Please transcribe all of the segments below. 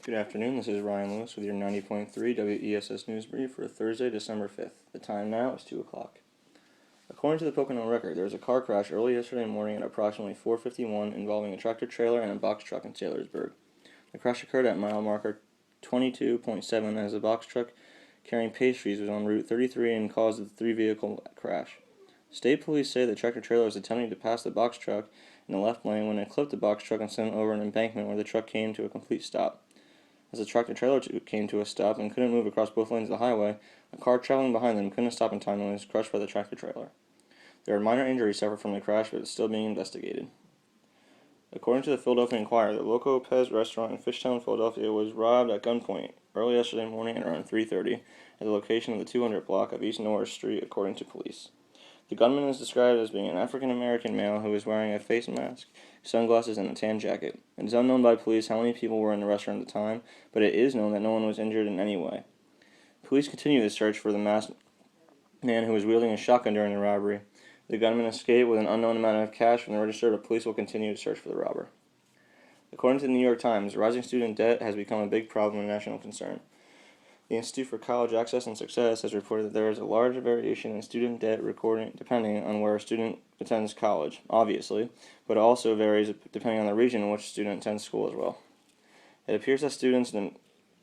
Good afternoon, this is Ryan Lewis with your 90.3 WESS News Brief for Thursday, December 5th. The time now is 2 o'clock. According to the Pocono Record, there was a car crash early yesterday morning at approximately 4:51 involving a tractor-trailer and a box truck in Taylorsburg. The crash occurred at mile marker 22.7 as a box truck carrying pastries was on Route 33 and caused the three-vehicle crash. State police say the tractor-trailer was attempting to pass the box truck in the left lane when it clipped the box truck and sent it over an embankment where the truck came to a complete stop. As the tractor-trailer came to a stop and couldn't move across both lanes of the highway, a car traveling behind them couldn't stop in time and was crushed by the tractor-trailer. There are minor injuries suffered from the crash, but it's still being investigated. According to the Philadelphia Inquirer, the Loco Pez restaurant in Fishtown, Philadelphia was robbed at gunpoint early yesterday morning at around 3:30 at the location of the 200 block of East Norris Street, according to police. The gunman is described as being an African-American male who was wearing a face mask, sunglasses, and a tan jacket. It is unknown by police how many people were in the restaurant at the time, but it is known that no one was injured in any way. Police continue the search for the masked man who was wielding a shotgun during the robbery. The gunman escaped with an unknown amount of cash from the register, but police will continue to search for the robber. According to the New York Times, rising student debt has become a big problem and national concern. The Institute for College Access and Success has reported that there is a large variation in student debt depending on where a student attends college, obviously, but it also varies depending on the region in which a student attends school as well. It appears that students in the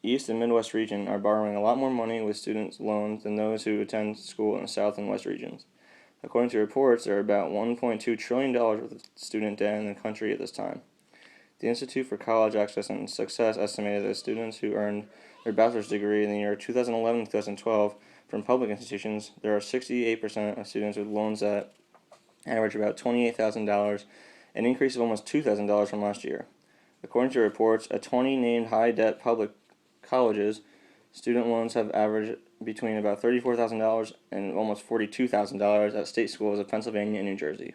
East and Midwest region are borrowing a lot more money with student loans than those who attend school in the South and West regions. According to reports, there are about $1.2 trillion worth of student debt in the country at this time. The Institute for College Access and Success estimated that students who earned their bachelor's degree in the year 2011-2012 from public institutions, there are 68% of students with loans that average about $28,000, an increase of almost $2,000 from last year. According to reports, at 20 named high-debt public colleges, student loans have averaged between about $34,000 and almost $42,000 at state schools of Pennsylvania and New Jersey.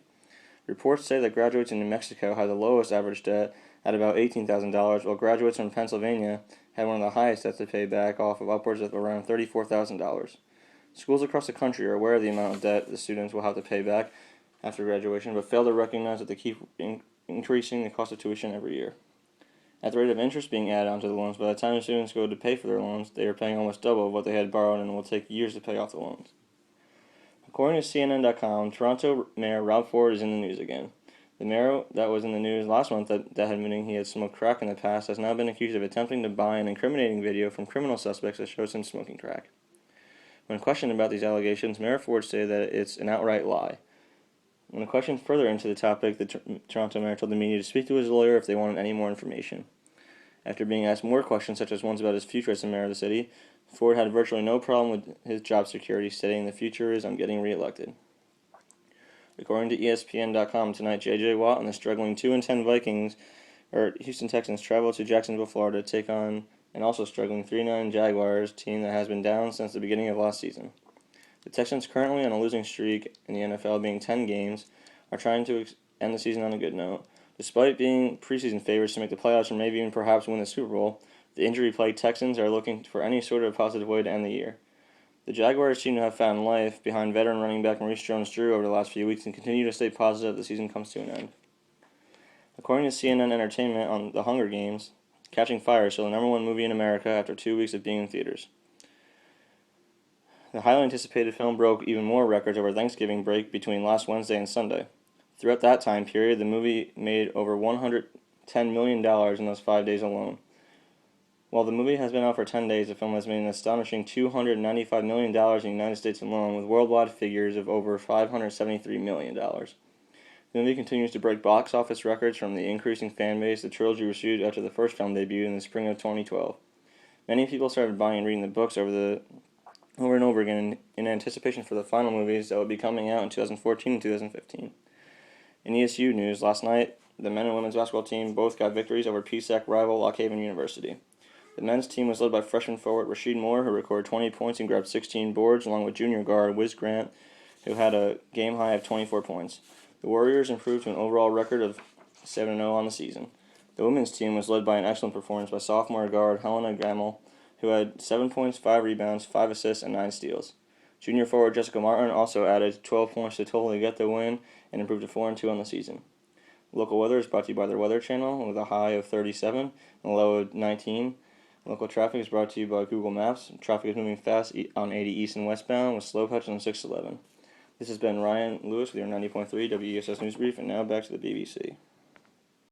Reports say that graduates in New Mexico had the lowest average debt at about $18,000, while graduates from Pennsylvania had one of the highest debts to pay back off of upwards of around $34,000. Schools across the country are aware of the amount of debt the students will have to pay back after graduation, but fail to recognize that they keep increasing the cost of tuition every year. At the rate of interest being added onto the loans, by the time the students go to pay for their loans, they are paying almost double of what they had borrowed and will take years to pay off the loans. According to CNN.com, Toronto Mayor Rob Ford is in the news again. The mayor that was in the news last month that admitting he had smoked crack in the past has now been accused of attempting to buy an incriminating video from criminal suspects that shows him smoking crack. When questioned about these allegations, Mayor Ford stated that it's an outright lie. When questioned further into the topic, the Toronto mayor told the media to speak to his lawyer if they wanted any more information. After being asked more questions, such as ones about his future as the mayor of the city, Ford had virtually no problem with his job security, stating the future is I'm getting reelected. According to ESPN.com tonight, J.J. Watt and the struggling 2-10 Houston Texans travel to Jacksonville, Florida to take on an also struggling 3-9 Jaguars team that has been down since the beginning of last season. The Texans, currently on a losing streak in the NFL, being 10 games, are trying to end the season on a good note. Despite being preseason favorites to make the playoffs or maybe even perhaps win the Super Bowl, the injury-plagued Texans are looking for any sort of positive way to end the year. The Jaguars seem to have found life behind veteran running back Maurice Jones-Drew over the last few weeks and continue to stay positive as the season comes to an end. According to CNN Entertainment, on The Hunger Games, Catching Fire is still the #1 movie in America after 2 weeks of being in theaters. The highly anticipated film broke even more records over Thanksgiving break between last Wednesday and Sunday. Throughout that time period, the movie made over $110 million in those 5 days alone. While the movie has been out for 10 days, the film has made an astonishing $295 million in the United States alone, with worldwide figures of over $573 million. The movie continues to break box office records from the increasing fan base the trilogy received after the first film debuted in the spring of 2012. Many people started buying and reading the books over and over again in anticipation for the final movies that would be coming out in 2014 and 2015. In ESU news, last night, the men and women's basketball team both got victories over PSAC rival Lock Haven University. The men's team was led by freshman forward Rasheed Moore, who recorded 20 points and grabbed 16 boards, along with junior guard Wiz Grant, who had a game high of 24 points. The Warriors improved to an overall record of 7-0 on the season. The women's team was led by an excellent performance by sophomore guard Helena Gamel, who had 7 points, 5 rebounds, 5 assists, and 9 steals. Junior forward Jessica Martin also added 12 points to total to get the win and improved to 4-2 on the season. Local weather is brought to you by their Weather Channel with a high of 37 and a low of 19. Local traffic is brought to you by Google Maps. Traffic is moving fast on 80 east and westbound with slow patches on 611. This has been Ryan Lewis with your 90.3 WESS News Brief, and now back to the BBC.